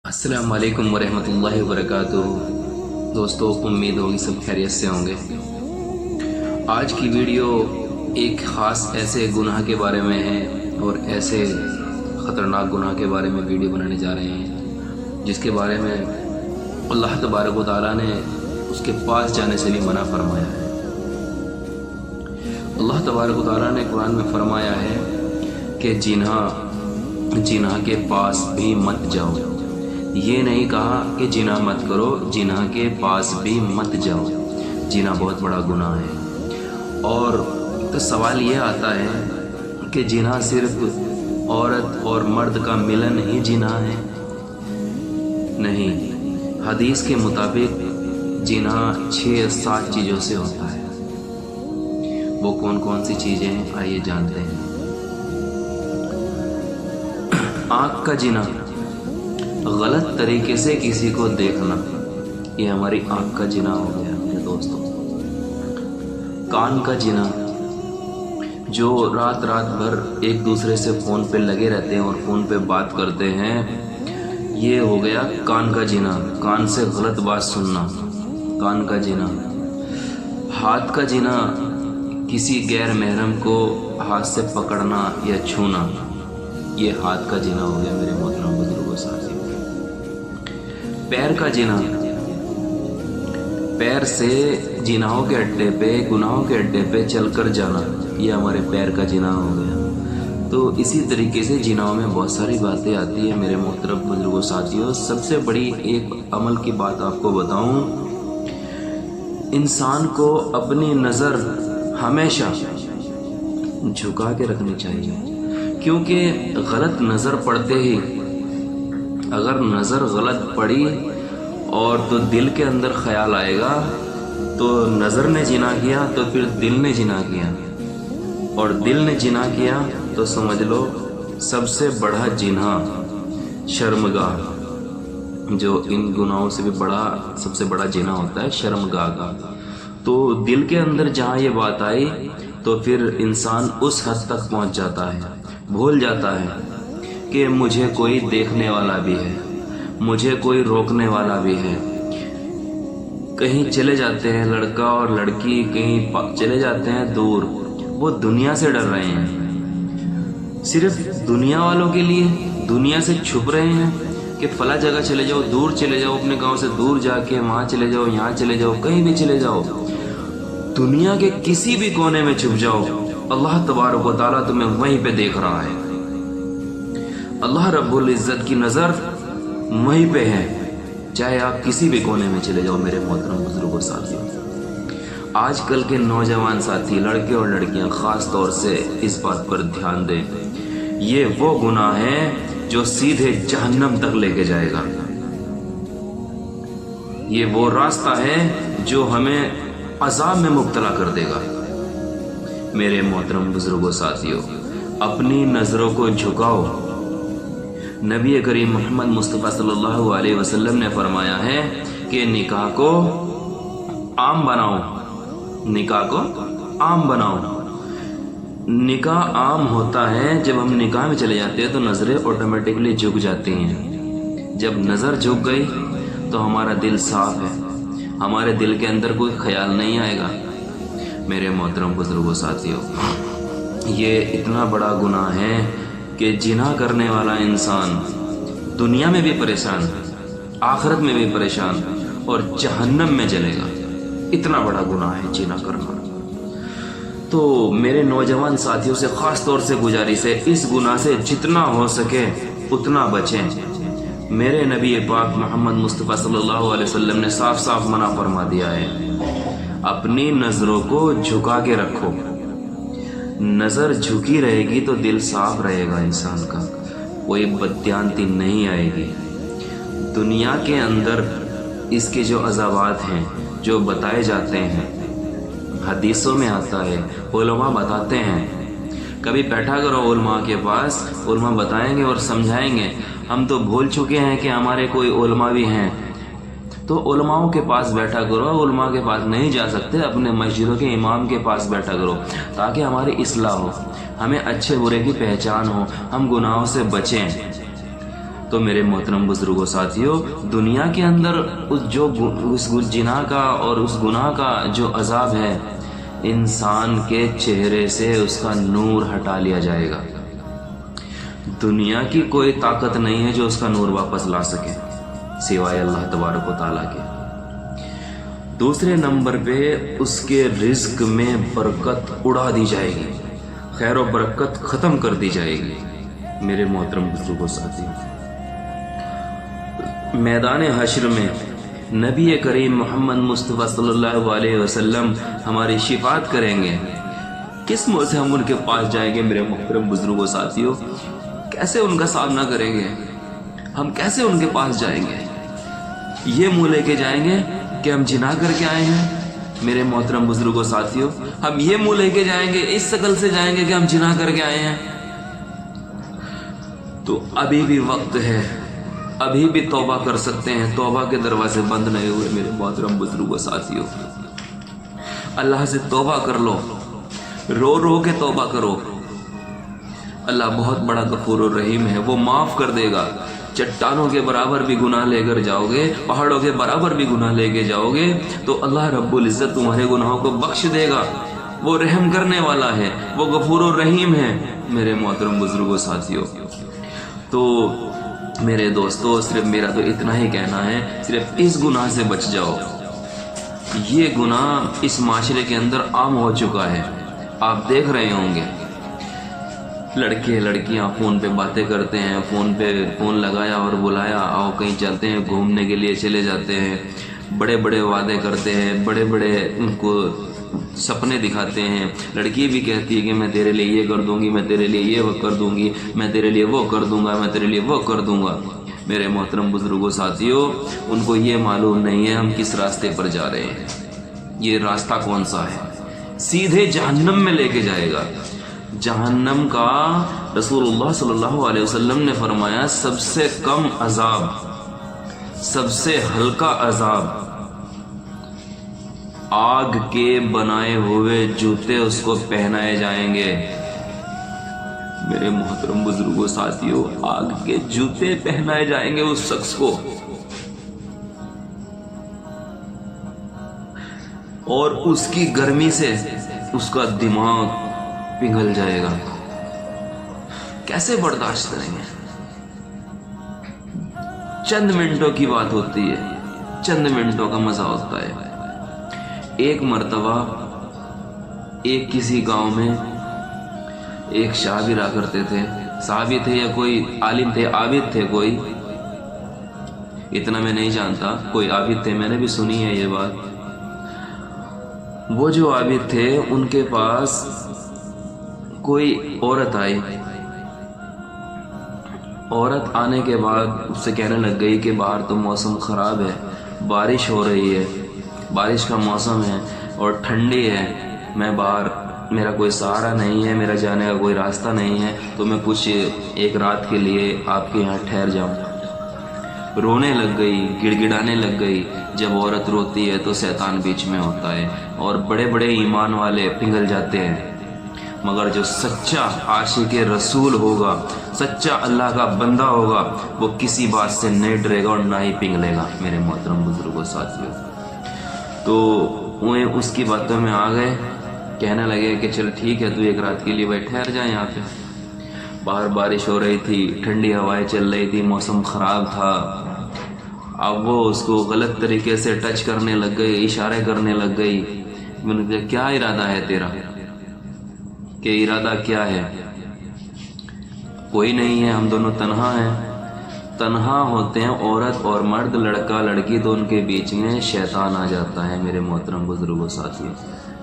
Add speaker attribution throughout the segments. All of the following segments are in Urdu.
Speaker 1: السلام علیکم ورحمۃ اللہ وبرکاتہ۔ دوستو، امید ہوگی سب خیریت سے ہوں گے۔ آج کی ویڈیو ایک خاص ایسے گناہ کے بارے میں ہے اور ایسے خطرناک گناہ کے بارے میں ویڈیو بنانے جا رہے ہیں جس کے بارے میں اللہ تبارک و تعالیٰ نے اس کے پاس جانے سے بھی منع فرمایا ہے۔ اللہ تبارک و تعالیٰ نے قرآن میں فرمایا ہے کہ جناح کے پاس بھی مت جاؤ۔ یہ نہیں کہا کہ جناح مت کرو، جناح کے پاس بھی مت جاؤ۔ جناح بہت بڑا گناہ ہے۔ اور تو سوال یہ آتا ہے کہ جناح صرف عورت اور مرد کا ملن ہی جناح ہے؟ نہیں، حدیث کے مطابق جناح 6-7 چیزوں سے ہوتا ہے۔ وہ کون کون سی چیزیں ہیں آئیے جانتے ہیں۔ آنکھ کا جناح، غلط طریقے سے کسی کو دیکھنا، یہ ہماری آنکھ کا جناح ہو گیا میرے دوستوں۔ کان کا جناح، جو رات بھر ایک دوسرے سے فون پہ لگے رہتے ہیں اور فون پہ بات کرتے ہیں، یہ ہو گیا کان کا جناح۔ کان سے غلط بات سننا، کان کا جناح۔ ہاتھ کا جناح، کسی غیر محرم کو ہاتھ سے پکڑنا یا چھونا، یہ ہاتھ کا جناح ہو گیا میرے محترم بزرگوں ساتھیوں۔ پیر کا جناح، پیر سے جناحوں کے اڈے پہ، گناہوں کے اڈے پہ چل کر جانا، یہ ہمارے پیر کا جناح ہو گیا۔ تو اسی طریقے سے جناحوں میں بہت ساری باتیں آتی ہیں میرے محترم بزرگوں ساتھیوں۔ سب سے بڑی ایک عمل کی بات آپ کو بتاؤں، انسان کو اپنی نظر ہمیشہ جھکا کے رکھنی چاہیے، کیونکہ غلط نظر پڑتے ہی، اگر نظر غلط پڑی اور تو دل کے اندر خیال آئے گا تو نظر نے جناح کیا تو پھر دل نے جناح کیا، اور دل نے جناح کیا تو سمجھ لو سب سے بڑا جناح شرمگاہ، جو ان گناہوں سے بھی بڑا، سب سے بڑا جناح ہوتا ہے شرمگاہ کا۔ تو دل کے اندر جہاں یہ بات آئی تو پھر انسان اس حد تک پہنچ جاتا ہے، بھول جاتا ہے کہ مجھے کوئی دیکھنے والا بھی ہے، مجھے کوئی روکنے والا بھی ہے۔ کہیں چلے جاتے ہیں لڑکا اور لڑکی، کہیں چلے جاتے ہیں دور، وہ دنیا سے ڈر رہے ہیں، صرف دنیا والوں کے لیے دنیا سے چھپ رہے ہیں کہ فلاں جگہ چلے جاؤ، دور چلے جاؤ، اپنے گاؤں سے دور جا کے وہاں چلے جاؤ، یہاں چلے جاؤ، کہیں بھی چلے جاؤ، دنیا کے کسی بھی کونے میں چھپ جاؤ، اللہ تبارک و تعالیٰ تمہیں وہیں پہ دیکھ رہا ہے۔ اللہ رب العزت کی نظر وہیں پہ ہے، چاہے آپ کسی بھی کونے میں چلے جاؤ میرے محترم بزرگوں ساتھیوں۔ آج کل کے نوجوان ساتھی، لڑکے اور لڑکیاں خاص طور سے اس بات پر دھیان دیں، یہ وہ گناہ ہے جو سیدھے جہنم تک لے کے جائے گا۔ یہ وہ راستہ ہے جو ہمیں عذاب میں مبتلا کر دے گا۔ میرے محترم بزرگوں ساتھیوں، اپنی نظروں کو جھکاؤ۔ نبی کریم محمد مصطفیٰ صلی اللہ علیہ وسلم نے فرمایا ہے کہ نکاح کو عام بناؤ، نکاح کو عام بناؤ۔ نکاح عام ہوتا ہے جب ہم نکاح میں چلے جاتے ہیں تو نظریں آٹومیٹکلی جھک جاتی ہیں۔ جب نظر جھک گئی تو ہمارا دل صاف ہے، ہمارے دل کے اندر کوئی خیال نہیں آئے گا۔ میرے محترم بزرگوں ساتھیوں، یہ اتنا بڑا گناہ ہے کہ جناح کرنے والا انسان دنیا میں بھی پریشان، آخرت میں بھی پریشان اور جہنم میں جلے گا۔ اتنا بڑا گناہ ہے جناح کرنا۔ تو میرے نوجوان ساتھیوں سے خاص طور سے گزارش ہے، اس گناہ سے جتنا ہو سکے اتنا بچیں۔ میرے نبی پاک محمد مصطفیٰ صلی اللہ علیہ وسلم نے صاف صاف منع فرما دیا ہے، اپنی نظروں کو جھکا کے رکھو۔ نظر جھکی رہے گی تو دل صاف رہے گا انسان کا، کوئی بددیانتی نہیں آئے گی۔ دنیا کے اندر اس کے جو عذابات ہیں جو بتائے جاتے ہیں، حدیثوں میں آتا ہے، علماء بتاتے ہیں۔ کبھی بیٹھا کرو علماء کے پاس، علماء بتائیں گے اور سمجھائیں گے۔ ہم تو بھول چکے ہیں کہ ہمارے کوئی علماء بھی ہیں، تو علماءوں کے پاس بیٹھا کرو۔ علماء کے پاس نہیں جا سکتے، اپنے مسجدوں کے امام کے پاس بیٹھا کرو تاکہ ہماری اصلاح ہو، ہمیں اچھے برے کی پہچان ہو، ہم گناہوں سے بچیں۔ تو میرے محترم بزرگوں ساتھیوں، دنیا کے اندر اس جناح کا اور اس گناہ کا جو عذاب ہے، انسان کے چہرے سے اس کا نور ہٹا لیا جائے گا۔ دنیا کی کوئی طاقت نہیں ہے جو اس کا نور واپس لا سکے سوائے اللہ تبارک و تعالیٰ کے۔ دوسرے نمبر پہ اس کے رزق میں برکت اڑا دی جائے گی، خیر و برکت ختم کر دی جائے گی۔ میرے محترم بزرگوں ساتھیوں، میدان حشر میں نبی کریم محمد مصطفیٰ صلی اللہ علیہ وسلم ہماری شفاعت کریں گے۔ کس منہ سے ہم ان کے پاس جائیں گے میرے محترم بزرگوں ساتھیوں؟ کیسے ان کا سامنا کریں گے؟ ہم کیسے ان کے پاس جائیں گے؟ یہ منہ لے کے جائیں گے کہ ہم جناح کر کے آئے ہیں؟ میرے محترم بزرگوں ساتھیوں، ہم یہ منہ لے کے جائیں گے، اس شکل سے جائیں گے کہ ہم جناح کر کے آئے ہیں؟ تو ابھی بھی وقت ہے، ابھی بھی توبہ کر سکتے ہیں، توبہ کے دروازے بند نہیں ہوئے میرے محترم بزرگوں ساتھیوں۔ اللہ سے توبہ کر لو، رو رو کے توبہ کرو۔ اللہ بہت بڑا غفور الرحیم ہے، وہ معاف کر دے گا۔ چٹانوں کے برابر بھی گناہ لے کر جاؤ گے، پہاڑوں کے برابر بھی گناہ لے کے جاؤ گے تو اللہ رب العزت تمہارے گناہوں کو بخش دے گا۔ وہ رحم کرنے والا ہے، وہ غفور الرحیم ہے میرے محترم بزرگوں ساتھیوں۔ تو میرے دوستو، صرف میرا تو اتنا ہی کہنا ہے، صرف اس گناہ سے بچ جاؤ۔ یہ گناہ اس معاشرے کے اندر عام ہو چکا ہے، آپ دیکھ رہے ہوں گے۔ لڑکے لڑکیاں فون پہ باتیں کرتے ہیں، فون لگایا اور بلایا، آؤ کہیں چلتے ہیں، گھومنے کے لیے چلے جاتے ہیں، بڑے بڑے وعدے کرتے ہیں، بڑے بڑے ان کو سپنے دکھاتے ہیں۔ لڑکی بھی کہتی ہے کہ میں تیرے لیے یہ کر دوں گی، میں تیرے لیے یہ کر دوں گی، میں تیرے لیے وہ کر دوں گا، میں تیرے لیے وہ کر دوں گا۔ میرے محترم بزرگوں ساتھیوں، ان کو یہ معلوم نہیں ہے ہم کس راستے پر جا رہے ہیں، یہ راستہ کون سا ہے، سیدھے جہنم میں لے کے جائے گا۔ جہنم کا رسول اللہ صلی اللہ علیہ وسلم نے فرمایا، سب سے کم عذاب، سب سے ہلکا عذاب، آگ کے بنائے ہوئے جوتے اس کو پہنائے جائیں گے۔ میرے محترم بزرگوں ساتھیوں، آگ کے جوتے پہنائے جائیں گے اس شخص کو، اور اس کی گرمی سے اس کا دماغ پگھل جائے گا۔ کیسے برداشت کریں گے؟ چند منٹوں کی بات ہوتی ہے، چند منٹوں کا مزہ ہوتا ہے۔ ایک مرتبہ ایک کسی گاؤں میں ایک شاہ بھی رہا کرتے تھے، صحابی تھے یا کوئی عالم تھے، عابد تھے، کوئی اتنا میں نہیں جانتا، کوئی عابد تھے، میں نے بھی سنی ہے یہ بات۔ وہ جو عابد تھے ان کے پاس کوئی عورت آئی، عورت آنے کے بعد اس سے کہنے لگ گئی کہ باہر تو موسم خراب ہے، بارش ہو رہی ہے، بارش کا موسم ہے اور ٹھنڈی ہے، میں باہر، میرا کوئی سہارا نہیں ہے، میرا جانے کا کوئی راستہ نہیں ہے، تو میں کچھ ایک رات کے لیے آپ کے یہاں ٹھہر جاؤں۔ رونے لگ گئی، گڑ گڑانے لگ گئی۔ جب عورت روتی ہے تو شیطان بیچ میں ہوتا ہے اور بڑے بڑے ایمان والے پگھل جاتے ہیں، مگر جو سچا عاشق رسول ہوگا، سچا اللہ کا بندہ ہوگا، وہ کسی بات سے نہیں ڈرے گا اور نہ ہی پگھلے گا میرے محترم بزرگوں ساتھیوں۔ تو وہ اس کی باتوں میں آ گئے، کہنے لگے کہ چل ٹھیک ہے، تو ایک رات کے لیے بھائی ٹھہر جائیں یہاں پہ۔ باہر بارش ہو رہی تھی، ٹھنڈی ہوائیں چل رہی تھی، موسم خراب تھا۔ اب وہ اس کو غلط طریقے سے ٹچ کرنے لگ گئی، اشارے کرنے لگ گئی۔ میں نے کہا کیا ارادہ ہے تیرا، کہ ارادہ کیا ہے؟ کوئی نہیں ہے، ہم دونوں تنہا ہیں۔ تنہا ہوتے ہیں عورت اور مرد، لڑکا لڑکی، تو ان کے بیچ میں شیطان آ جاتا ہے میرے محترم بزرگوں ساتھیوں۔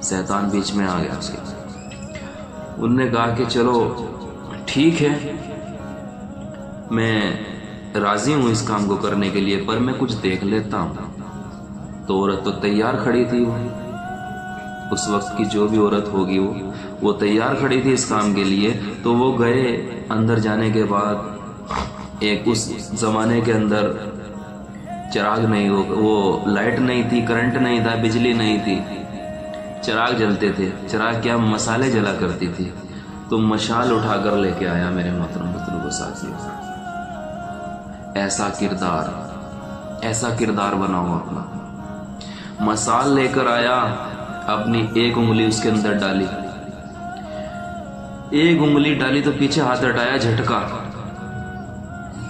Speaker 1: شیطان بیچ میں آ گیا اس کے۔ انہوں نے کہا کہ چلو ٹھیک ہے، میں راضی ہوں اس کام کو کرنے کے لیے، پر میں کچھ دیکھ لیتا ہوں۔ تو عورت تو تیار کھڑی تھی، اس وقت کی جو بھی عورت ہوگی وہ تیار کھڑی تھی اس کام کے لیے۔ تو وہ گئے، اندر جانے کے بعد ایک اس زمانے کے اندر چراغ نہیں، وہ لائٹ نہیں تھی، کرنٹ نہیں تھا، بجلی نہیں تھی، چراغ جلتے تھے۔ چراغ کیا مسالے جلا کرتی تھی، تو مشال اٹھا کر لے کے آیا میرے محترم بزرگوں ساتھیوں۔ ایسا کردار بناؤ اپنا. مثال لے کر آیا، اپنی ایک انگلی اس کے اندر ڈالی، ایک انگلی ڈالی تو پیچھے ہاتھ ہٹایا، جھٹکا.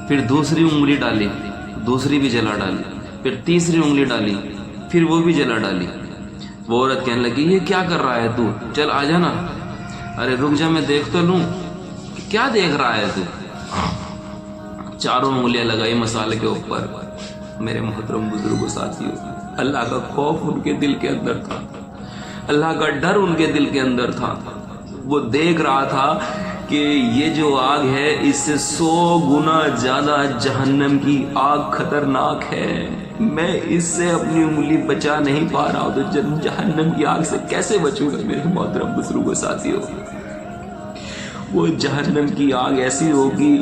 Speaker 1: پھر دوسری انگلی ڈالی، دوسری بھی جلا ڈالی. پھر تیسری انگلی ڈالی، پھر وہ بھی جلا ڈالی. وہ عورت کہنے لگی یہ کیا کر رہا ہے تو، چل آ جانا. ارے رک جا میں دیکھ تو لوں. کیا دیکھ رہا ہے تو؟ چاروں انگلیاں لگائی مسالے کے اوپر. میرے محترم بزرگوں ساتھیوں، اللہ کا خوف ان کے دل کے اندر تھا، اللہ کا ڈر ان کے دل کے اندر تھا. وہ دیکھ رہا تھا کہ یہ جو آگ ہے اس سے 100 گنا زیادہ جہنم کی آگ خطرناک ہے. میں اس سے اپنی انگلی بچا نہیں پا رہا ہوں تو جہنم کی آگ سے کیسے بچوں گا؟ میرے محترم بزرگوں ساتھیوں، وہ جہنم کی آگ ایسی ہوگی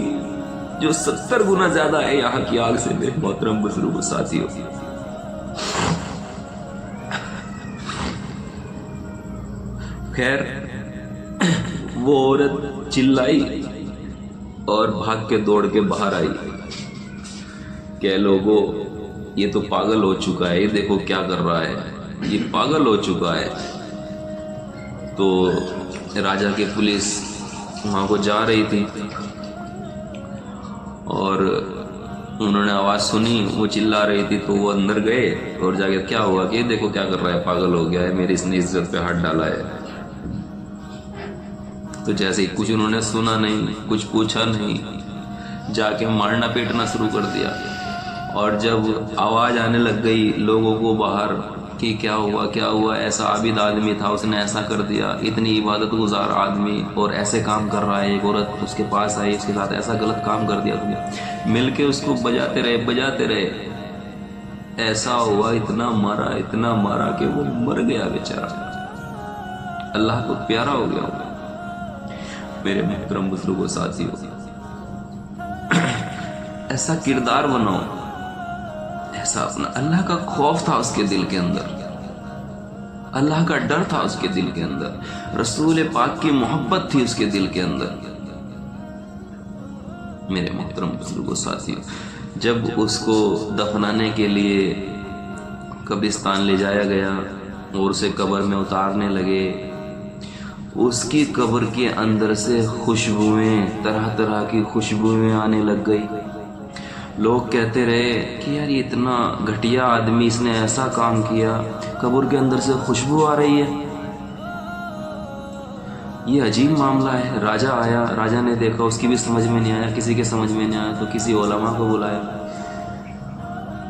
Speaker 1: جو 70 گنا زیادہ ہے یہاں کی آگ سے. میرے محترم بزرگوں ساتھیوں، خیر وہ عورت چلائی اور بھاگ کے دوڑ کے باہر آئی کہ لوگوں یہ تو پاگل ہو چکا ہے، یہ دیکھو کیا کر رہا ہے، یہ پاگل ہو چکا ہے. تو راجا کی پولیس وہاں کو جا رہی تھی اور انہوں نے آواز سنی، وہ چلا رہی تھی تو وہ اندر گئے اور جا کے کیا ہوا کہ دیکھو کیا کر رہا ہے، پاگل ہو گیا ہے، میری اس نے عزت پہ ہاتھ ڈالا ہے. تو جیسے ہی کچھ انہوں نے سنا نہیں، کچھ پوچھا نہیں، جا کے مارنا پیٹنا شروع کر دیا. اور جب آواز آنے لگ گئی لوگوں کو باہر کہ کیا ہوا، ایسا عابد آدمی تھا، اس نے ایسا کر دیا، اتنی عبادت گزار آدمی اور ایسے کام کر رہا ہے. ایک عورت اس کے پاس آئی، اس کے ساتھ ایسا غلط کام کر دیا تم نے. مل کے اس کو بجاتے رہے. ایسا ہوا، اتنا مارا کہ وہ مر گیا بیچارہ، اللہ کو پیارا ہو گیا. میرے محترم بزرگوں ساتھیوں، ایسا کردار بناؤ، ایسا اپنا. اللہ کا خوف تھا اس کے دل کے اندر، اللہ کا ڈر تھا اس کے دل کے اندر، رسول پاک کی محبت تھی اس کے دل کے اندر. میرے محترم بزرگوں ساتھیوں، جب اس کو دفنانے کے لیے قبرستان لے جایا گیا اور اسے قبر میں اتارنے لگے، اس کی قبر کے اندر سے خوشبوئیں، طرح طرح کی خوشبوئیں آنے لگ گئی. لوگ کہتے رہے کہ یار یہ اتنا گھٹیا آدمی، اس نے ایسا کام کیا، قبر کے اندر سے خوشبو آ رہی ہے، یہ عجیب معاملہ ہے. راجہ آیا، راجہ نے دیکھا، اس کی بھی سمجھ میں نہیں آیا، کسی کے سمجھ میں نہیں آیا تو کسی علماء کو بلایا.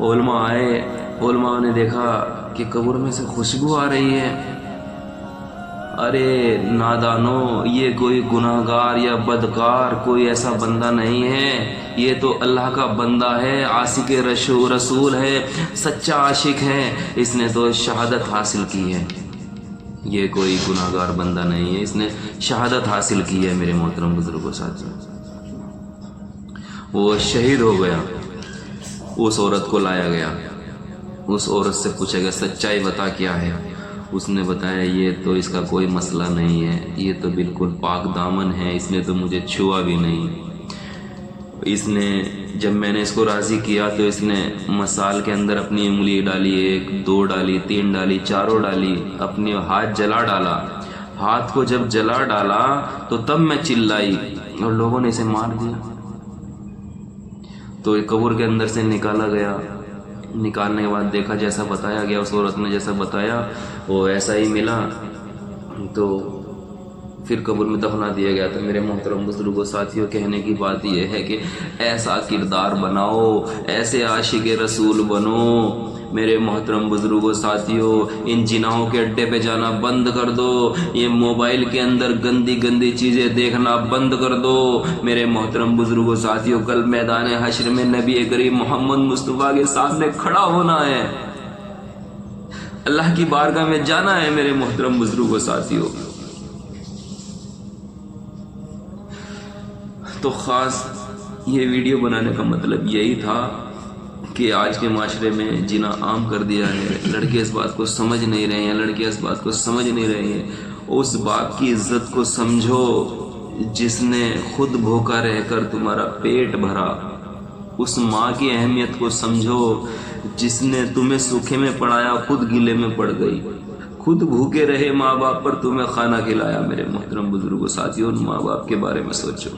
Speaker 1: علماء آئے، علماء نے دیکھا کہ قبر میں سے خوشبو آ رہی ہے. ارے نادانو، یہ کوئی گناہگار یا بدکار کوئی ایسا بندہ نہیں ہے، یہ تو اللہ کا بندہ ہے، عاشق رسول ہے، سچا عاشق ہے، اس نے تو شہادت حاصل کی ہے. یہ کوئی گناہگار بندہ نہیں ہے، اس نے شہادت حاصل کی ہے. میرے محترم بزرگوں ساتھیوں، وہ شہید ہو گیا. اس عورت کو لایا گیا، اس عورت سے پوچھا گیا سچائی بتا کیا ہے. اس نے بتایا یہ تو اس کا کوئی مسئلہ نہیں ہے، یہ تو بالکل پاک دامن ہے، اس نے تو مجھے چھوا بھی نہیں. اس نے جب میں نے اس کو راضی کیا تو اس نے مسال کے اندر اپنی انگلی ڈالی، 1 2 ڈالی، 3 ڈالی، 4 ڈالی، اپنی ہاتھ جلا ڈالا. ہاتھ کو جب جلا ڈالا تو تب میں چلائی اور لوگوں نے اسے مار دیا. تو قبر کے اندر سے نکالا گیا. نکالنے کے بعد دیکھا جیسا بتایا گیا، اس عورت نے جیسا بتایا وہ ایسا ہی ملا، تو پھر قبر میں دفنا دیا گیا. تو میرے محترم بزرگوں ساتھیوں، کہنے کی بات یہ ہے کہ ایسا کردار بناؤ، ایسے عاشق رسول بنو. میرے محترم بزرگوں ساتھیوں، ان جناحوں کے اڈے پہ جانا بند کر دو، یہ موبائل کے اندر گندی گندی چیزیں دیکھنا بند کر دو. میرے محترم بزرگوں ساتھیوں، کل میدان حشر میں نبی کریم محمد مصطفیٰ کے سامنے کھڑا ہونا ہے، اللہ کی بارگاہ میں جانا ہے. میرے محترم بزرگوں ساتھیوں، تو خاص یہ ویڈیو بنانے کا مطلب یہی تھا کہ آج کے معاشرے میں جنا عام کر دیا ہے. لڑکے اس بات کو سمجھ نہیں رہے ہیں، لڑکیاں اس بات کو سمجھ نہیں رہے ہیں. اس باپ کی عزت کو سمجھو جس نے خود بھوکا رہ کر تمہارا پیٹ بھرا، اس ماں کی اہمیت کو سمجھو جس نے تمہیں سوکھے میں پڑھایا، خود گلے میں پڑ گئی، خود بھوکے رہے ماں باپ پر تمہیں کھانا کھلایا۔ میرے محترم بزرگوں ساتھیوں، ان ماں باپ کے بارے میں سوچو۔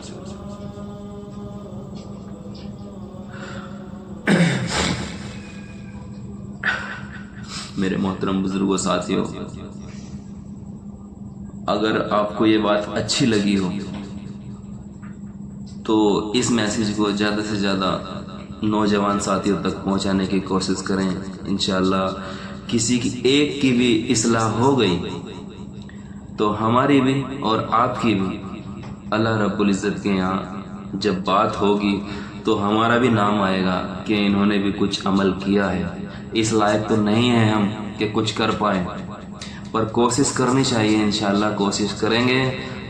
Speaker 1: میرے محترم بزرگوں ساتھیوں، اگر آپ کو یہ بات اچھی لگی ہو تو اس میسیج کو زیادہ سے زیادہ نوجوان ساتھیوں تک پہنچانے کی کوشش کریں۔ انشاءاللہ کسی کی ایک کی بھی اصلاح ہو گئی تو ہماری بھی اور آپ کی بھی اللہ رب العزت کے یہاں جب بات ہوگی تو ہمارا بھی نام آئے گا کہ انہوں نے بھی کچھ عمل کیا ہے۔ اس لائق تو نہیں ہے ہم کہ کچھ کر پائیں، پر کوشش کرنی چاہیے۔ انشاءاللہ کوشش کریں گے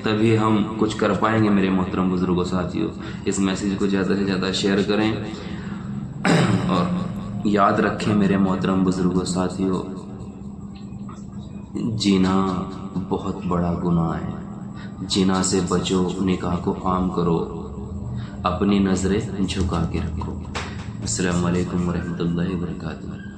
Speaker 1: تبھی ہم کچھ کر پائیں گے۔ میرے محترم بزرگوں ساتھیوں، اس میسیج کو زیادہ سے زیادہ شیئر کریں اور یاد رکھیں میرے محترم بزرگوں ساتھیوں، جینا بہت بڑا گناہ ہے۔ جنا سے بچو، نکاح کو عام کرو، اپنی نظریں جھکا کے رکھو۔ السلام علیکم ورحمۃ اللہ وبرکاتہ۔